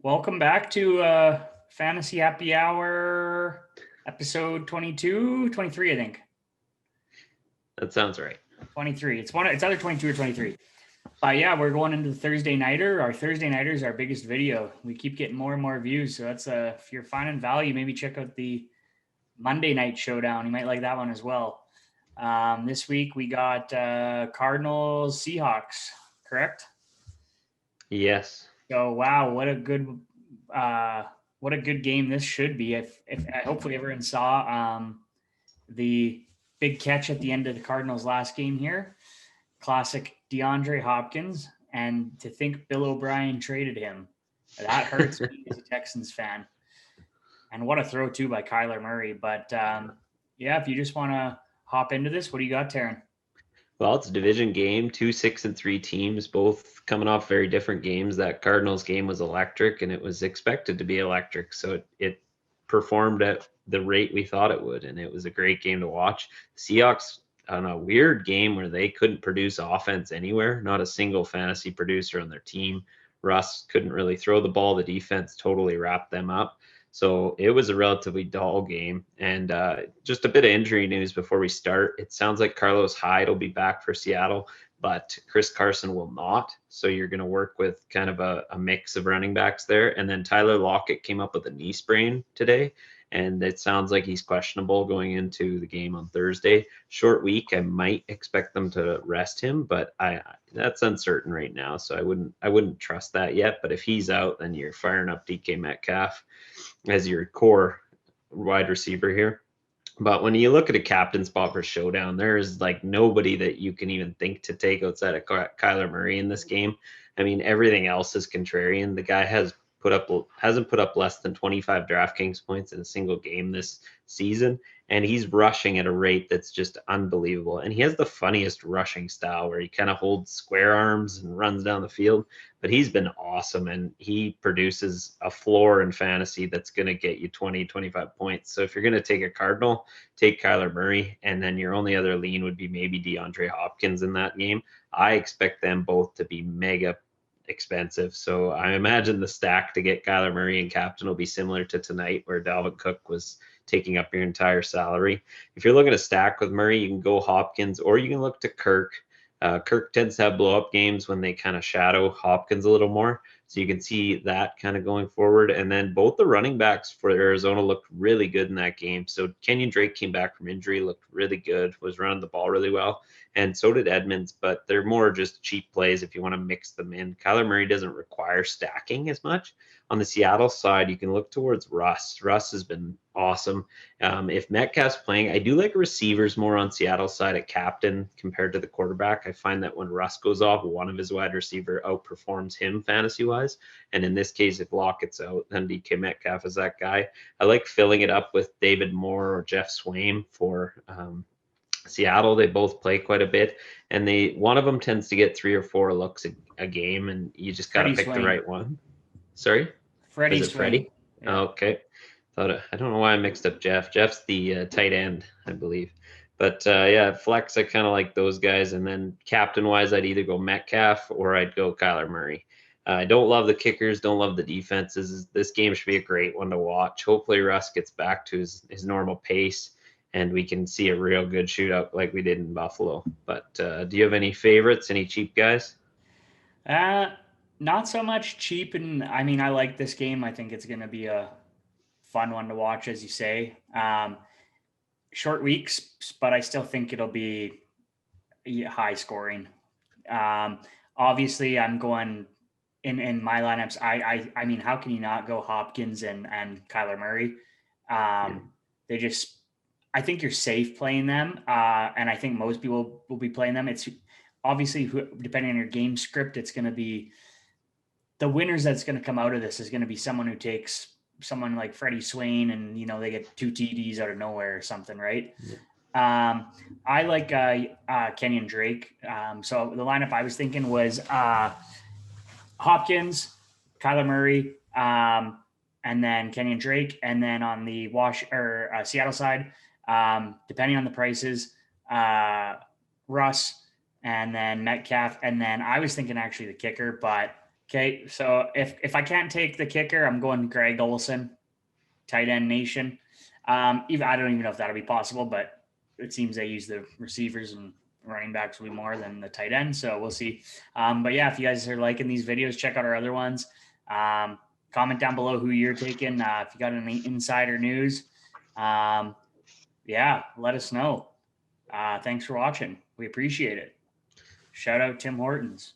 Welcome back to Fantasy Happy Hour, episode 22, 23, I think. That sounds right. 23. It's either 22 or 23. But yeah, we're going into the Thursday Nighter. Our Thursday Nighter is our biggest video. We keep getting more and more views. So that's if you're finding value, maybe check out the Monday Night Showdown. You might like that one as well. This week we got Cardinals, Seahawks, correct? Yes. So wow, what a good game this should be. If hopefully everyone saw the big catch at the end of the Cardinals' last game here, classic DeAndre Hopkins, and to think Bill O'Brien traded him, that hurts me as a Texans fan. And what a throw too by Kyler Murray. But yeah, if you just want to hop into this, what do you got, Tarin? Well, it's a division game, 2 6-3 teams, both coming off very different games. That Cardinals game was electric, and it was expected to be electric. So it performed at the rate we thought it would, and it was a great game to watch. Seahawks on a weird game where they couldn't produce offense anywhere, not a single fantasy producer on their team. Russ couldn't really throw the ball. The defense totally wrapped them up. So it was a relatively dull game. And just a bit of injury news before we start. It sounds like Carlos Hyde will be back for Seattle, but Chris Carson will not. So you're going to work with kind of a mix of running backs there. And then Tyler Lockett came up with a knee sprain today, and it sounds like he's questionable going into the game on Thursday. Short week, I might expect them to rest him, but that's uncertain right now. So I wouldn't trust that yet. But if he's out, then you're firing up DK Metcalf as your core wide receiver here. But when you look at a captain spot for Showdown, there is like nobody that you can even think to take outside of Kyler Murray in this game. I mean, everything else is contrarian. The guy hasn't put up less than 25 DraftKings points in a single game this season, and he's rushing at a rate that's just unbelievable. And he has the funniest rushing style where he kind of holds square arms and runs down the field, but he's been awesome, and he produces a floor in fantasy that's going to get you 20, 25 points. So if you're going to take a Cardinal, take Kyler Murray, and then your only other lean would be maybe DeAndre Hopkins in that game. I expect them both to be mega expensive. So I imagine the stack to get Kyler Murray and captain will be similar to tonight, where Dalvin Cook was taking up your entire salary. If you're looking to stack with Murray, you can go Hopkins, or you can look to Kirk. Kirk tends to have blow up games when they kind of shadow Hopkins a little more. So you can see that kind of going forward. And then both the running backs for Arizona looked really good in that game. So Kenyon Drake came back from injury, looked really good, was running the ball really well. And so did Edmonds, but they're more just cheap plays if you want to mix them in. Kyler Murray doesn't require stacking as much. On the Seattle side, you can look towards Russ. Russ has been awesome. If Metcalf's playing, I do like receivers more on Seattle side at captain compared to the quarterback. I find that when Russ goes off, one of his wide receiver outperforms him fantasy-wise. And in this case, if Lockett's out, then DK Metcalf is that guy. I like filling it up with David Moore or Jeff Swaim for Seattle. They both play quite a bit, and one of them tends to get 3 or 4 looks a game, and you just got to pick the right one. Sorry? Freddie Is it Freddie? Yeah. Oh, okay. I don't know why I mixed up Jeff. Jeff's the tight end, I believe. But yeah, flex, I kind of like those guys. And then captain-wise, I'd either go Metcalf or I'd go Kyler Murray. I don't love the kickers, don't love the defenses. This game should be a great one to watch. Hopefully Russ gets back to his normal pace, and we can see a real good shootout like we did in Buffalo. But do you have any favorites, any cheap guys? Not so much cheap. And I mean, I like this game. I think it's going to be a fun one to watch, as you say. Short weeks, but I still think it'll be high scoring. Obviously, I'm going in my lineups. I mean, how can you not go Hopkins and Kyler Murray? They just, I think you're safe playing them, and I think most people will be playing them. It's obviously, depending on your game script, it's going to be the winners that's going to come out of this is going to be someone who takes someone like Freddie Swain and, they get 2 TDs out of nowhere or something, right? Yeah. I like Kenyon Drake. So the lineup I was thinking was Hopkins, Kyler Murray, and then Kenyon Drake. And then on the Seattle side, depending on the prices, Russ, and then Metcalf. And then I was thinking actually the kicker, but Okay, so if I can't take the kicker, I'm going Greg Olson, tight end nation. Even I don't even know if that'll be possible, but it seems they use the receivers and running backs will be more than the tight end. So we'll see. But yeah, if you guys are liking these videos, check out our other ones. Comment down below who you're taking. If you got any insider news, yeah, let us know. Thanks for watching. We appreciate it. Shout out Tim Hortons.